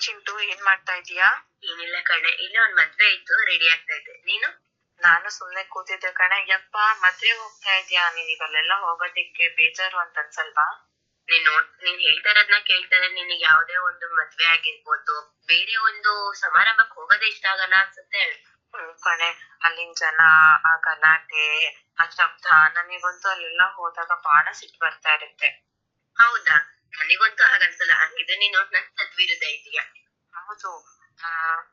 ಚಿಂಟು, ಏನ್ ಮಾಡ್ತಾ ಇದೀಯಾ? ಏನಿಲ್ಲ ಕಣೆ, ಇಲ್ಲ ಒಂದ್ ಮದ್ವೆ ಇತ್ತು, ರೆಡಿ ಆಗ್ತಾ ಇದ್ದೆ. ನೀನು? ನಾನು ಸುಮ್ನೆ ಕೂತಿದ್ದೆ ಕಣೆ. ಯಪ್ಪ, ಮದ್ವೆ ಹೋಗ್ತಾ ಇದೀಯಾ? ನೀನ್ ಇವೆಲ್ಲ ಹೋಗೋದಿಕ್ಕೆ ಬೇಜಾರು ಅಂತ ಅನ್ಸಲ್ವಾ? ನೀನ್ ಹೇಳ್ತಾ ಇರೋದ್ನ ಕೇಳ್ತಾ ಇದ್ರೆ ನಿನಗೆ ಯಾವ್ದೇ ಒಂದು ಮದ್ವೆ ಆಗಿರ್ಬೋದು, ಬೇರೆ ಒಂದು ಸಮಾರಂಭಕ್ಕೆ ಹೋಗೋದೇ ಇಷ್ಟ ಆಗಲ್ಲ ಅನ್ಸುತ್ತೆ. ಕಣೆ, ಅಲ್ಲಿನ ಜನ, ಆ ಗಲಾಟೆ, ಆ ಶಬ್ದ, ನನಗಂತೂ ಅಲ್ಲೆಲ್ಲ ಹೋದಾಗ ಬಾಳ ಸಿಟ್ಟು ಬರ್ತಾ ಇರುತ್ತೆ. ಹೌದಾ? ನನಗಂತೂ ಹಾಗನ್ಸಲ್ಲ. ಇದು ನೀನು ನನ್ ತದ್ವಿರುದ್ಧ ಇದೀಯಾ. ಹೌದು. ಆ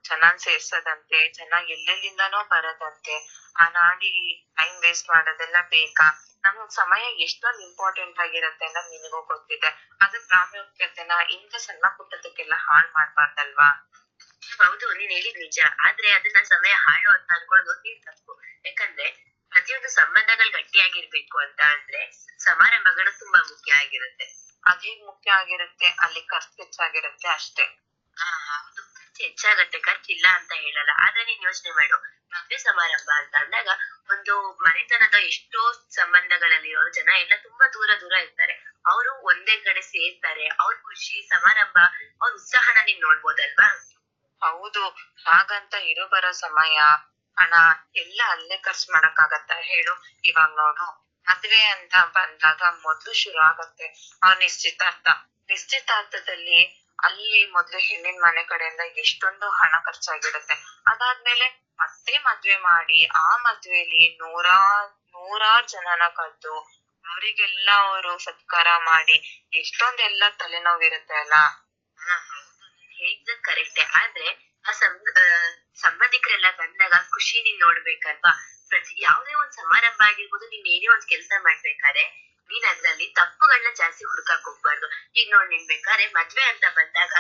ಚೆನ್ನಾಗ್ ಸೇರ್ಸದಂತೆ, ಚೆನ್ನಾಗ್ ಎಲ್ಲೆಲ್ಲಿಂದಾನೋ ಬರದಂತೆ, ಆ ನಾಡಿ ಟೈಮ್ ವೇಸ್ಟ್ ಮಾಡೋದೆಲ್ಲ ಬೇಕಾ? ನಮ್ಗ್ ಸಮಯ ಎಷ್ಟೊಂದು ಇಂಪಾರ್ಟೆಂಟ್ ಆಗಿರತ್ತೆ ಅಂತ ನಿನಗೂ ಗೊತ್ತಿದೆ. ಅದು ಪ್ರಾಮುಖ್ಯತೆನ ಇಂಥ ಸಣ್ಣ ಪುಟ್ಟದಕ್ಕೆಲ್ಲ ಹಾಳ್ ಮಾಡ್ಬಾರ್ದಲ್ವಾ? ಹೌದು, ನೀನ್ ಹೇಳಿದ್ ನಿಜ. ಆದ್ರೆ ಅದನ್ನ ಸಮಯ ಹಾಳು ಅಂತ ಅನ್ಕೊಳ್ಳೋದು ನೀನ್ ತಪ್ಪು. ಯಾಕಂದ್ರೆ ಪ್ರತಿಯೊಂದು ಸಂಬಂಧಗಳು ಗಟ್ಟಿಯಾಗಿರ್ಬೇಕು ಅಂತ ಅಂದ್ರೆ ಸಮಾರಂಭಗಳು ತುಂಬಾ ಮುಖ್ಯ ಆಗಿರುತ್ತೆ. ಅದೇ ಮುಖ್ಯ ಆಗಿರುತ್ತೆ, ಅಲ್ಲಿ ಖರ್ಚು ಹೆಚ್ಚಾಗಿರುತ್ತೆ ಅಷ್ಟೇ. ಹೌದು, ಖರ್ಚು ಹೆಚ್ಚಾಗತ್ತೆ, ಖರ್ಚಿಲ್ಲ ಅಂತ ಹೇಳಲ್ಲ. ಆದ್ರೆ ನೀನ್ ಯೋಚನೆ ಮಾಡು, ಮದ್ವೆ ಸಮಾರಂಭ ಅಂತ ಅಂದಾಗ ಒಂದು ಮನೆತನದ ಎಷ್ಟೋ ಸಂಬಂಧಗಳಲ್ಲಿರೋ ಜನ ಎಲ್ಲ ತುಂಬಾ ದೂರ ದೂರ ಇರ್ತಾರೆ. ಅವರು ಒಂದೇ ಕಡೆ ಸೇರ್ತಾರೆ. ಅವ್ರ ಖುಷಿ, ಸಮಾರಂಭ, ಅವ್ರ ಉತ್ಸಾಹನ ನೀನ್ ನೋಡ್ಬೋದಲ್ವಾ? ಹೌದು. ಹಾಗಂತ ಇರೋ ಬರೋ ಸಮಯ, ಹಣ ಎಲ್ಲ ಅಲ್ಲೇ ಖರ್ಚು ಮಾಡಕ್ಕಾಗತ್ತ ಹೇಳು? ಇವಾಗ ನೋಡು, ಮದ್ವೆ ಅಂತ ಬಂದಾಗ ಮೊದ್ಲು ಶುರು ಆಗತ್ತೆ ಅವ್ರ ನಿಶ್ಚಿತಾರ್ಥದಲ್ಲಿ ಅಲ್ಲಿ ಮೊದ್ಲು ಹೆಣ್ಣಿನ ಮನೆ ಕಡೆಯಿಂದ ಎಷ್ಟೊಂದು ಹಣ ಖರ್ಚಾಗಿರುತ್ತೆ. ಅದಾದ್ಮೇಲೆ ಮತ್ತೆ ಮದ್ವೆ ಮಾಡಿ, ಆ ಮದ್ವೆಲಿ ನೂರಾರು ಜನನ ಕರೆದು ಅವರಿಗೆಲ್ಲ ಅವರು ಸತ್ಕಾರ ಮಾಡಿ ಎಷ್ಟೊಂದೆಲ್ಲ ತಲೆನೋವಿರುತ್ತೆ ಅಲ್ಲ. ಹೌದು, ನೀನ್ ಹೇಳಿದ್ದು ಕರೆಕ್ಟೆ. ಆದ್ರೆ ಆ ಸಂಬಂಧಿಕರೆಲ್ಲ ಬಂದಾಗ ಖುಷಿ ನೀನ್ ನೋಡ್ಬೇಕಲ್ವಾ? ಯಾವ್ದೇ ಒಂದ್ ಸಮಾರಂಭ ಆಗಿರ್ಬೋದು, ನೀನ್ ಏನೇ ಒಂದ್ ಕೆಲ್ಸ ಮಾಡ್ಬೇಕಾದ್ರೆ ನೀನ್ ಅದ್ರಲ್ಲಿ ತಪ್ಪುಗಳನ್ನ ಜಾಸ್ತಿ ಹುಡುಕಕ್ ಹೋಗ್ಬಾರ್ದು. ಈಗ ನೀನ್ ಬೇಕಾದ್ರೆ ಮದ್ವೆ ಅಂತ ಬಂದಾಗ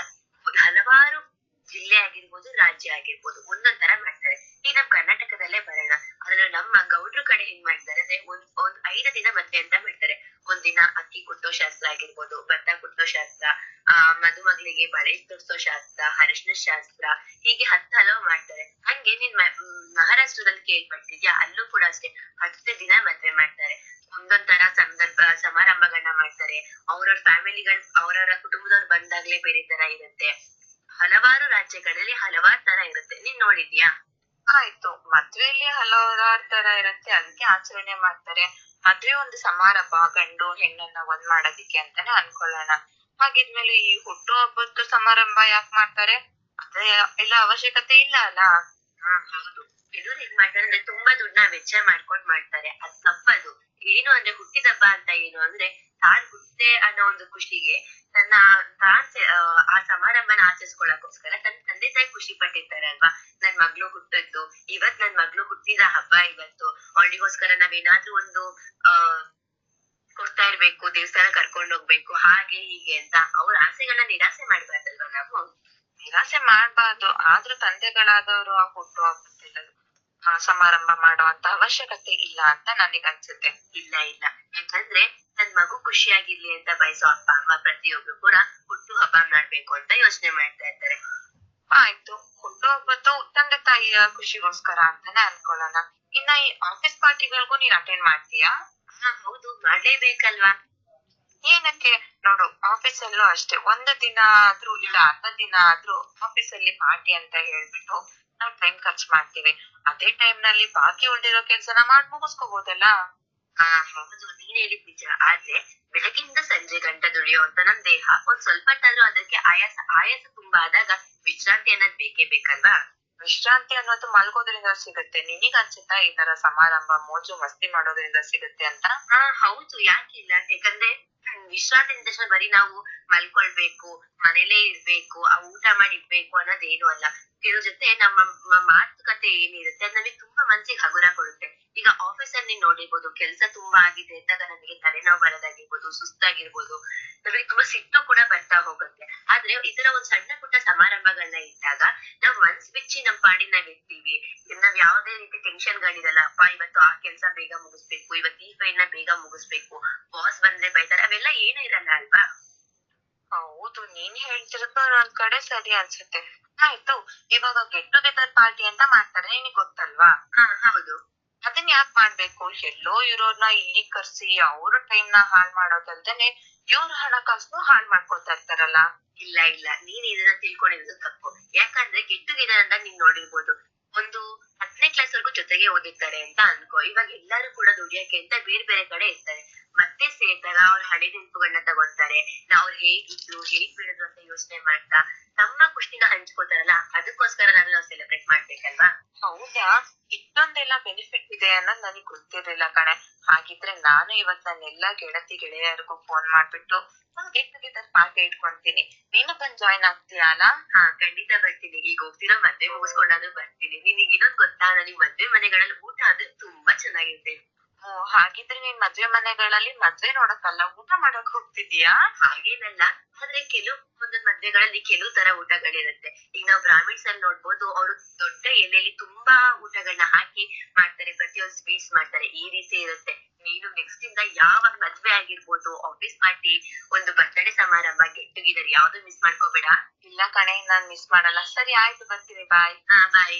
ಹಲವಾರು ಜಿಲ್ಲೆ ಆಗಿರ್ಬೋದು, ರಾಜ್ಯ ಆಗಿರ್ಬೋದು, ಒಂದೊಂದ್ ತರ ಮಾಡ್ತಾರೆ. ಈಗ ನಮ್ ಕರ್ನಾಟಕದಲ್ಲೇ ಬರೋಣ. ಅದ್ರಲ್ಲಿ ನಮ್ಮ ಗೌಡ್ರ ಕಡೆ ಹೆಂಗ್ ಮಾಡ್ತಾರೆ ಅಂದ್ರೆ ಒಂದ್ 5 ದಿನ ಮದ್ವೆ ಅಂತ ಮಾಡ್ತಾರೆ. ಒಂದಿನ ಅಕ್ಕಿ ಕುಟ್ಟೋ ಶಾಸ್ತ್ರ ಆಗಿರ್ಬೋದು, ಭತ್ತ ಕುಟ್ಟೋ ಶಾಸ್ತ್ರ, ಮದುಮಗಳಿಗೆ ಬಳೆ ತೊಡ್ಸೋ ಶಾಸ್ತ್ರ, ಅರಿಶಿನ ಶಾಸ್ತ್ರ, ಹೀಗೆ 10 ಹಲವು ಮಾಡ್ತಾರೆ. ಹಂಗೆ ನೀನ್ ಮಹಾರಾಷ್ಟ್ರದಲ್ಲಿ ಕೇಳ್ಪಟ್ಟಿದ್ಯಾ? ಅಲ್ಲೂ ಕೂಡ ಅಷ್ಟೇ 10 ದಿನ ಮದ್ವೆ ಮಾಡ್ತಾರೆ. ಒಂದೊಂದ್ ತರ ಸಮಾರಂಭಗಳನ್ನ ಮಾಡ್ತಾರೆ. ಅವ್ರವ್ರ ಫ್ಯಾಮಿಲಿಗಳು, ಅವ್ರವ್ರ ಕುಟುಂಬದವ್ರು ಬಂದಾಗ್ಲೇ ಬೇರೆ ತರ ಇರುತ್ತೆ. ಹಲವಾರು ರಾಜ್ಯಗಳಲ್ಲಿ ಹಲವಾರು ತರ ಇರುತ್ತೆ. ನೀನ್ ನೋಡಿದ್ಯಾ? ಆಯ್ತು, ಮದ್ವೆಯಲ್ಲಿ ಹಲವಾರು ತರ ಇರುತ್ತೆ, ಅದಕ್ಕೆ ಆಚರಣೆ ಮಾಡ್ತಾರೆ. ಮದ್ವೆ ಒಂದು ಸಮಾರಂಭ, ಗಂಡು ಹೆಣ್ಣನ್ನ ಒಂದ್ ಮಾಡೋದಿಕ್ಕೆ ಅಂತಾನೆ ಅನ್ಕೊಳ್ಳೋಣ. ಹಾಗಿದ್ಮೇಲೆ ಈ ಹುಟ್ಟು ಹಬ್ಬದ್ದು ಸಮಾರಂಭ ಯಾಕೆ ಮಾಡ್ತಾರೆ? ಅದೇ ಎಲ್ಲ ಅವಶ್ಯಕತೆ ಇಲ್ಲ ಅಲ್ಲ. ಹೌದು. ಕೆಲವ್ರು ಏನ್ ಮಾಡ್ತಾರೆ ಅಂದ್ರೆ ತುಂಬಾ ದುಡ್ಡನ್ನ ವೆಚ್ಚ ಮಾಡ್ಕೊಂಡ್ ಮಾಡ್ತಾರೆ. ಅದ್ ತಪ್ಪದು. ಏನು ಅಂದ್ರೆ ಹುಟ್ಟಿದಬ್ಬ ಅಂತ ಏನು ಅಂದ್ರೆ ತಾನ್ ಹುಟ್ಟೆ ಅನ್ನೋ ಒಂದು ಖುಷಿಗೆ ಆ ಸಮಾರಂಭನ ಆಚರಿಸ್ಕೊಳಕ್ಕೋಸ್ಕರ ತನ್ನ ತಂದೆ ತಾಯಿ ಖುಷಿ ಪಟ್ಟಿರ್ತಾರೆ ಅಲ್ವಾ? ನನ್ ಮಗ್ಳು ಹುಟ್ಟಿದ್ದು ಇವತ್, ನನ್ ಮಗ್ಳು ಹುಟ್ಟಿದ ಹಬ್ಬ ಇವತ್ತು, ಅವಳಿಗೋಸ್ಕರ ನಾವೇನಾದ್ರೂ ಒಂದು ಕೊಡ್ತಾ ಇರ್ಬೇಕು, ದೇವಸ್ಥಾನ ಕರ್ಕೊಂಡ್ ಹೋಗ್ಬೇಕು, ಹಾಗೆ ಹೀಗೆ ಅಂತ ಅವ್ರ ಆಸೆಗಳನ್ನ ನಿರಾಸೆ ಮಾಡ್ಬಾರ್ದಲ್ವಾ ನಾವು? ನಿರಾಸೆ ಮಾಡ್ಬಾರ್ದು. ಆದ್ರೂ ತಂದೆಗಳಾದವರು ಆ ಹುಟ್ಟು ಹಬ್ಬದಲ್ಲಿ ಸಮಾರಂಭ ಮಾಡುವಂತ ಅವಶ್ಯಕತೆ ಇಲ್ಲ ಅಂತ ನನಗ್ ಅನ್ಸುತ್ತೆ. ಇಲ್ಲ, ಯಾಕಂದ್ರೆ ನನ್ ಮಗು ಖುಷಿಯಾಗಿರ್ಲಿ ಅಂತ ಬಯಸೋ ಅಪ್ಪ ಅಮ್ಮ ಪ್ರತಿಯೊಬ್ರು ಕೂಡ ಹುಟ್ಟು ಹಬ್ಬ ಮಾಡ್ಬೇಕು ಅಂತ ಯೋಚನೆ ಮಾಡ್ತಾ ಇರ್ತಾರೆ. ಆಯ್ತು, ಹುಟ್ಟು ಹಬ್ಬದ್ದು ತಂದೆ ತಾಯಿಯ ಖುಷಿಗೋಸ್ಕರ ಅಂತಾನೆ ಅನ್ಕೊಳ್ಳೋಣ. ಇನ್ನ ಈ ಆಫೀಸ್ ಪಾರ್ಟಿಗಳಿಗೂ ನೀನ್ ಅಟೆಂಡ್ ಮಾಡ್ತೀಯಾ? ಹೌದು, ಮಾಡ್ಲೇಬೇಕಲ್ವಾ? ಏನಕ್ಕೆ? ನೋಡು, ಆಫೀಸ್ ಅಲ್ಲೂ ಅಷ್ಟೇ, 1 ದಿನ ಆದ್ರೂ ಇಲ್ಲ 10 ದಿನ ಆದ್ರೂ ಆಫೀಸ್ ಅಲ್ಲಿ ಪಾರ್ಟಿ ಅಂತ ಹೇಳ್ಬಿಟ್ಟು ನಾವ್ ಟೈಮ್ ಖರ್ಚು ಮಾಡ್ತೀವಿ. ಅದೇ ಟೈಮ್ ನಲ್ಲಿ ಬಾಕಿ ಉಳಿದಿರೋ ಕೆಲ್ಸನ ಮುಗಿಸ್ಕೋಬಹುದಲ್ಲ. ಹೌದು, ನೀನ್ ಹೇಳಿದ್ ನಿಜ. ಆದ್ರೆ ಬೆಳಗಿಂದ ಸಂಜೆ ಗಂಟ ದುಡಿಯುವಂತ ನಮ್ ದೇಹ ಒಂದ್ ಸ್ವಲ್ಪ ಹೊತ್ತಾದ್ರೂ ಅದಕ್ಕೆ ಆಯಾಸ ತುಂಬಾ ಆದಾಗ ವಿಶ್ರಾಂತಿ ಅನ್ನೋದ್ ಬೇಕೇ ಬೇಕಲ್ವಾ? ವಿಶ್ರಾಂತಿ ಅನ್ನೋದು ಮಲ್ಗೋದ್ರಿಂದ ಸಿಗುತ್ತೆ. ನಿನಗ್ ಅನ್ಸುತ್ತಾ ಈ ತರ ಸಮಾರಂಭ ಮೋಜು ಮಸ್ತಿ ಮಾಡೋದ್ರಿಂದ ಸಿಗುತ್ತೆ ಅಂತ? ಹೌದು, ಯಾಕಿಲ್ಲ? ಯಾಕಂದ್ರೆ ವಿಶ್ರಾಂತಿ ಅಂದ ತಕ್ಷಣ ಬರೀ ನಾವು ಮಲ್ಕೊಳ್ಬೇಕು, ಮನೇಲೇ ಇರ್ಬೇಕು, ಊಟ ಮಾಡಿ ಇರ್ಬೇಕು ಅನ್ನೋದೇನು ಅಲ್ಲ. ಕೆಲವ್ರ ಜೊತೆ ನಮ್ಮ ಮಾತುಕತೆ ಏನಿರುತ್ತೆ ಅದ್ ನಮಗೆ ತುಂಬಾ ಮನ್ಸಿಗೆ ಹಗುರ ಕೊಡುತ್ತೆ. ಈಗ ಆಫೀಸ್ ಅಲ್ಲಿ ನೀನ್ ನೋಡಿರ್ಬೋದು, ಕೆಲ್ಸ ತುಂಬಾ ಆಗಿದೆ ಅಂದಾಗ ನಮಗೆ ತಲೆನೋವು ಬರೋದಾಗಿರ್ಬೋದು, ಸುಸ್ತಾಗಿರ್ಬೋದು, ನಮಗೆ ತುಂಬಾ ಸಿಟ್ಟು ಕೂಡ ಬರ್ತಾ ಹೋಗುತ್ತೆ. ಆದ್ರೆ ಈ ತರ ಒಂದ್ ಸಣ್ಣ ಪುಟ್ಟ ಸಮಾರಂಭಗಳನ್ನ ಇಟ್ಟಾಗ ನಾವ್ ಮನ್ಸ್ ಬಿಚ್ಚಿ ನಮ್ ಪಾಡಿನ ನಾವ್ ಇರ್ತೀವಿ. ನಾವ್ ಯಾವ್ದೇ ರೀತಿ ಟೆನ್ಷನ್ ಗಳಿರಲ್ಲ. ಅಪ್ಪ ಇವತ್ತು ಆ ಕೆಲ್ಸ ಬೇಗ ಮುಗಿಸ್ಬೇಕು, ಇವತ್ತು ಈ ಫೈಲ್ ನ ಬೇಗ ಮುಗಿಸ್ಬೇಕು, ಬಾಸ್ ಬಂದ್ರೆ ಬೈತಾರೆ, ಅವೆಲ್ಲ ಏನು ಇರಲ್ಲ ಅಲ್ವಾ? ಹೌದು, ನೀನ್ ಹೇಳ್ತಿರೋದು ಒಂದ್ ಕಡೆ ಸರಿ ಅನ್ಸುತ್ತೆ. ಆಯ್ತು, ಇವಾಗ ಗೆಟ್ ಟುಗೆದರ್ ಪಾರ್ಟಿ ಅಂತ ಮಾಡ್ತಾರೆ, ನಿನಗ್ ಗೊತ್ತಲ್ವಾ? ಹೌದು. ಅದನ್ನ ಯಾಕೆ ಮಾಡ್ಬೇಕು? ಎಲ್ಲೋ ಇರೋರ್ನ ಇಲ್ಲಿ ಕರ್ಸಿ ಅವ್ರ ಟೈಮ್ ನ ಹಾಳ್ ಮಾಡೋದಲ್ದೇನೆ ಇವ್ರ ಹಣಕಾಸು ಹಾಳ್ ಮಾಡ್ಕೊತಾ ಇರ್ತಾರಲ್ಲ. ಇಲ್ಲ ಇಲ್ಲ, ನೀನ್ ಇದನ್ನ ತಿಳ್ಕೊಂಡಿರೋದು ತಪ್ಪು. ಯಾಕಂದ್ರೆ ಗೆಟ್ ಟುಗೆದರ್ ಅಂತ ನೀನ್ ನೋಡಿರ್ಬೋದು, ಒಂದು 10ನೇ ಕ್ಲಾಸ್ ವರ್ಗು ಜೊತೆಗೆ ಓದಿರ್ತಾರೆ ಅಂತ ಅನ್ಕೋ. ಇವಾಗ ಎಲ್ಲರೂ ಕೂಡ ದುಡಿಯಕ್ಕೆ ಅಂತ ಬೇರೆ ಬೇರೆ ಕಡೆ ಇರ್ತಾರೆ. ಮತ್ತೆ ಸೇರಿದಾಗ ಅವ್ರ ಹಳೆ ನೆನಪುಗಳನ್ನ ತಗೊಂತಾರೆ. ಅವ್ರು ಹೇಗಿದ್ರು ಹೇಗ್ ಬಿಡಿದ್ರು ಅಂತ ಯೋಚನೆ ಮಾಡ್ತಾ ತಮ್ಮ ಖುಷಿನ ಹಂಚ್ಕೋತಾರಲ್ಲ, ಅದಕ್ಕೋಸ್ಕರ ನಾವು ಸೆಲೆಬ್ರೇಟ್ ಮಾಡ್ಬೇಕಲ್ವಾ. ಹೌದಾ? ಇಷ್ಟೊಂದೆಲ್ಲ ಬೆನಿಫಿಟ್ ಇದೆ ಅನ್ನೋದ್ ನನಗ್ ಗೊತ್ತಿರ್ಲಿಲ್ಲ ಕಣೆ. ಹಾಗಿದ್ರೆ ನಾನು ಇವತ್ ನನ್ನ ಎಲ್ಲಾ ಗೆಳತಿ ಗೆಳೆಯರಿಗೂ ಫೋನ್ ಮಾಡ್ಬಿಟ್ಟು ಒಂದ್ ಗೆಟ್ ಟುಗೆದರ್ ಪಾರ್ಟಿ ಇಟ್ಕೊಂತೀನಿ. ನೀನು ಬಂದ್ ಜಾಯ್ನ್ ಆಗ್ತೀಯಾ ಅಲ್ಲ? ಹಾ, ಖಂಡಿತ ಬರ್ತೀನಿ. ಈಗ ಹೋಗ್ತಿರೋ ಮದ್ವೆ ಮುಗಿಸ್ಕೊಂಡಾದ್ರೂ ಬರ್ತೀನಿ. ನಿನಗ್ ಇನ್ನೊಂದ್ ಗೊತ್ತಾ, ನನಗ್ ಮದ್ವೆ ಮನೆಗಳಲ್ಲಿ ಊಟ ಅಂದ್ರೆ ತುಂಬಾ ಚೆನ್ನಾಗಿರುತ್ತೆ. ಓ, ಹಾಗಿದ್ರೆ ನೀನ್ ಮದ್ವೆ ಮನೆಗಳಲ್ಲಿ ಮದ್ವೆ ನೋಡಕ್ಕಲ್ಲ, ಊಟ ಮಾಡಕ್ ಹೋಗ್ತಿದೀಯಾ? ಹಾಗೇನಲ್ಲ, ಆದ್ರೆ ಒಂದೊಂದ್ ಮದ್ವೆಗಳಲ್ಲಿ ಕೆಲವು ತರ ಊಟಗಳಿರುತ್ತೆ. ಈಗ ನಾವು ಬ್ರಾಹ್ಮಿಣ್ಸ್ ಅಲ್ಲಿ ನೋಡ್ಬೋದು, ಅವರು ದೊಡ್ಡ ಎಲೆಯಲ್ಲಿ ತುಂಬಾ ಊಟಗಳನ್ನ ಹಾಕಿ ಮಾಡ್ತಾರೆ, ಪ್ರತಿಯೊಂದು ಸ್ವೀಟ್ಸ್ ಮಾಡ್ತಾರೆ, ಈ ರೀತಿ ಇರುತ್ತೆ. ನೀನು ನೆಕ್ಸ್ಟ್ ಇಂದ ಯಾವಾಗ ಮದ್ವೆ ಆಗಿರ್ಬೋದು, ಆಫೀಸ್ ಪಾರ್ಟಿ, ಒಂದು ಬರ್ತಡೇ ಸಮಾರಂಭ, ಗೆಟ್ ಟುಗೆದರ್ ಯಾವ್ದು ಮಿಸ್ ಮಾಡ್ಕೋಬೇಡ. ಇಲ್ಲ ಕಣೆ, ನಾನ್ ಮಿಸ್ ಮಾಡಲ್ಲ. ಸರಿ ಆಯ್ತು, ಬರ್ತೀನಿ. ಬಾಯ್. ಹಾ, ಬಾಯ್.